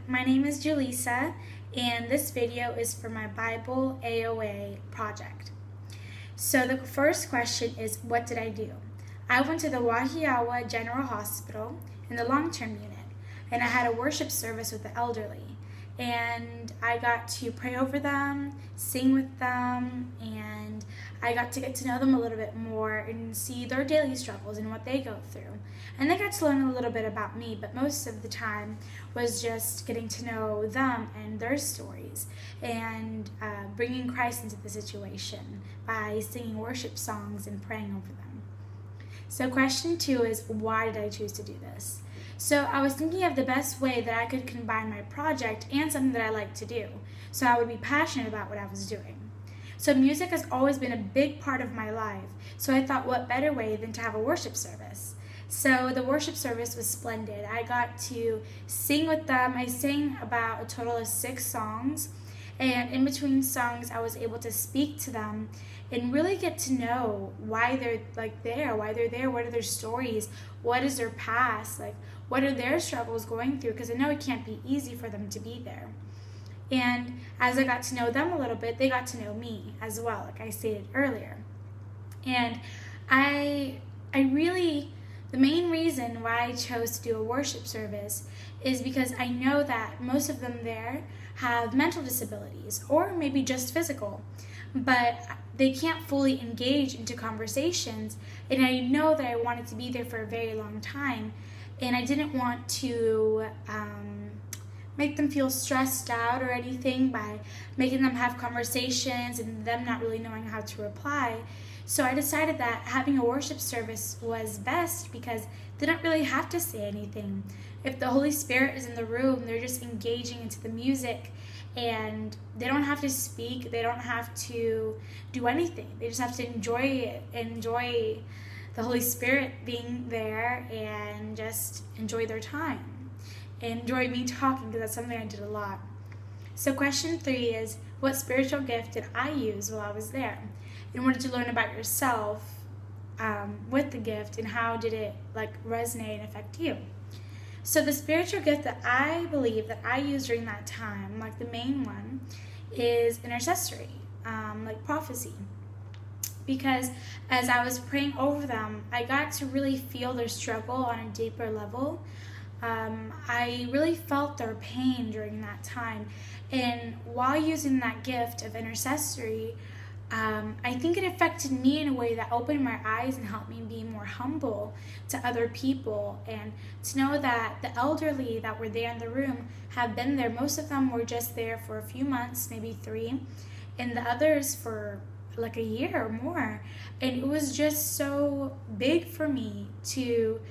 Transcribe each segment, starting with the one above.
my name is Julissa, and this video is for my Bible AOA project. So the first question is, what did I do? I went to the Wahiawa General Hospital in the long-term unit, and I had a worship service with the elderly. And I got to pray over them, sing with them, and I got to get to know them a little bit more and see their daily struggles and what they go through. And they got to learn a little bit about me, but most of the time was just getting to know them and their stories and bringing Christ into the situation by singing worship songs and praying over them. So question 2 is, why did I choose to do this? So I was thinking of the best way that I could combine my project and something that I like to do, so I would be passionate about what I was doing. So music has always been a big part of my life, so I thought, what better way than to have a worship service? So the worship service was splendid. I got to sing with them. I sang about a total of 6 songs, and in between songs I was able to speak to them and really get to know why they're why they're there, what are their stories, what is their past, what are their struggles going through, because I know it can't be easy for them to be there. And as I got to know them a little bit, they got to know me as well, like I stated earlier. And the main reason why I chose to do a worship service is because I know that most of them there have mental disabilities or maybe just physical, but they can't fully engage into conversations, and I know that I wanted to be there for a very long time, and I didn't want to make them feel stressed out or anything by making them have conversations and them not really knowing how to reply. So I decided that having a worship service was best because they don't really have to say anything. If the Holy Spirit is in the room, they're just engaging into the music, and they don't have to speak, they don't have to do anything. They just have to enjoy the Holy Spirit being there and just enjoy their time. Enjoy me talking, because that's something I did a lot. So question 3 is, what spiritual gift did I use while I was there? And what did you learn about yourself with the gift, and how did it resonate and affect you? So the spiritual gift that I believe that I used during that time, the main one, is intercessory, prophecy. Because as I was praying over them, I got to really feel their struggle on a deeper level. I really felt their pain during that time. And while using that gift of intercessory, I think it affected me in a way that opened my eyes and helped me be more humble to other people, and to know that the elderly that were there in the room have been there. Most of them were just there for a few months, maybe 3, and the others for a year or more. And it was just so big for me to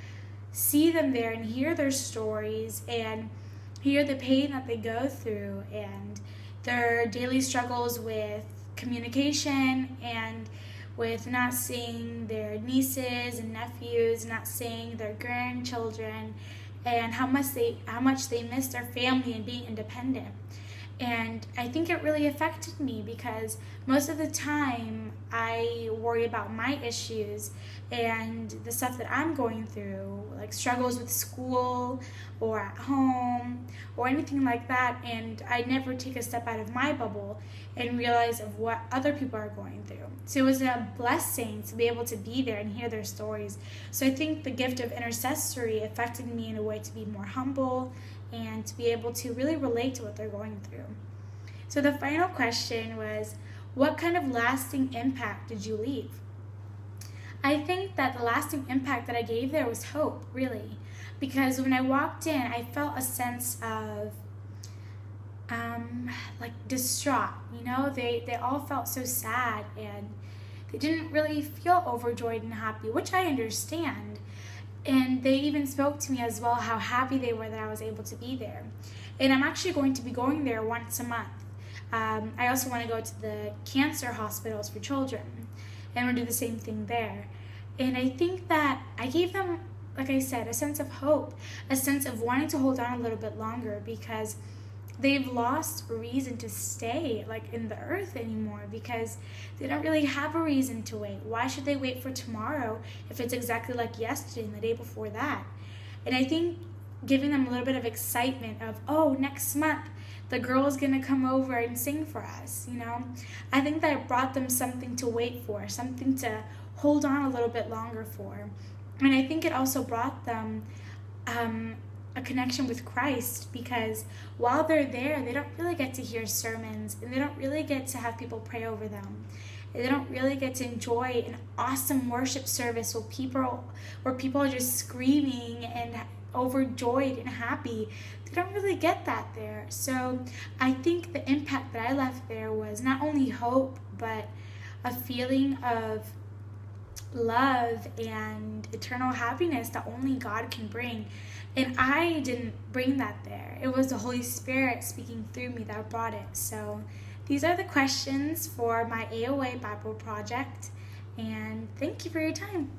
see them there and hear their stories and hear the pain that they go through and their daily struggles with communication and with not seeing their nieces and nephews, not seeing their grandchildren, and how much they miss their family and being independent. And I think it really affected me because most of the time I worry about my issues and the stuff that I'm going through, struggles with school or at home or anything like that, and I never take a step out of my bubble and realize of what other people are going through. So it was a blessing to be able to be there and hear their stories. So I think the gift of intercessory affected me in a way to be more humble and to be able to really relate to what they're going through. So the final question was, what kind of lasting impact did you leave? I think that the lasting impact that I gave there was hope, really. Because when I walked in, I felt a sense of distraught. They all felt so sad, and they didn't really feel overjoyed and happy, which I understand. And they even spoke to me as well, how happy they were that I was able to be there. And I'm actually going to be going there once a month. I also want to go to the cancer hospitals for children, and we'll do the same thing there. And I think that I gave them, like I said, a sense of hope, a sense of wanting to hold on a little bit longer, because they've lost a reason to stay in the earth anymore, because they don't really have a reason to wait. Why should they wait for tomorrow if it's exactly like yesterday and the day before that? And I think giving them a little bit of excitement of, oh, next month the girl's gonna come over and sing for us, you know. I think that it brought them something to wait for, something to hold on a little bit longer for. And I think it also brought them a connection with Christ, because while they're there, they don't really get to hear sermons, and they don't really get to have people pray over them. They don't really get to enjoy an awesome worship service where people are just screaming and overjoyed and happy. They don't really get that there. So I think the impact that I left there was not only hope, but a feeling of love and eternal happiness that only God can bring. And I didn't bring that there. It was the Holy Spirit speaking through me that brought it. So these are the questions for my AOA Bible project. And thank you for your time.